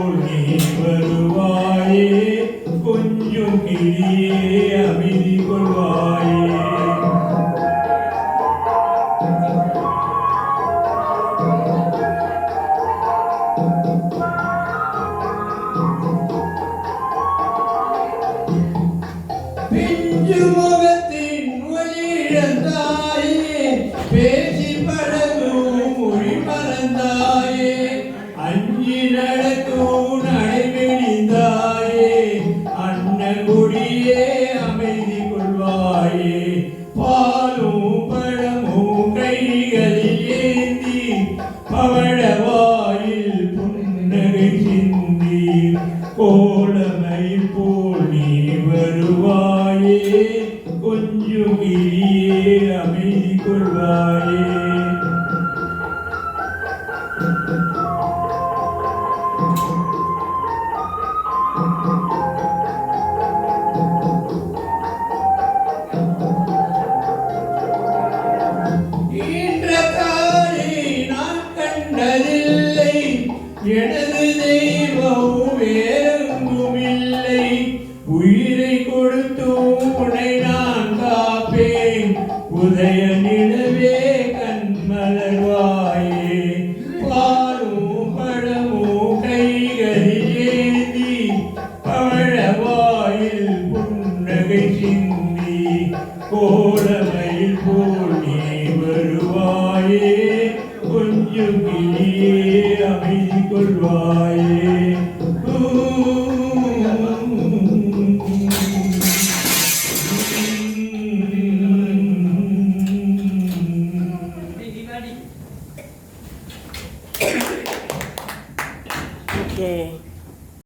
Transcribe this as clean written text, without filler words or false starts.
போல் நீ வருவாயே கொஞ்சம் கிளியே அமைதி கொள்வாயே. பிஞ்சு முகத்தின் ஒளிழந்தாயே பேசி பழகும் மொழி மறந்தாயே அஞ்சி நடக்கும் நடைமெளிந்தாயே அன்ன கொடியே அமைதி கொள்வாயே. பாலும் பழமும் கைகளில் ஏந்தி பவழவாயில் புன்னகை சிந்தி கோலமயில் போல் நீ வருவாயே கொஞ்சம் கிளியே அமைதி கொள்வாயே. ஈன்ற தாயை நான் கண்டதில்லை எனது தெய்வம் வேறெங்குமில்லை உயிரை கொடுத்தும் உன்னை நான் காப்பேன் உதய நிலவே கண்மலர்வாயே. பாலும் பழமும் கைகளில் ஏந்தி பவழவாயில் புன்னகை சிந்தி கோலமயில் போல் நீ வருவாயே கொஞ்சம் கிளியே அமைதி கொள்வாயே. Okay.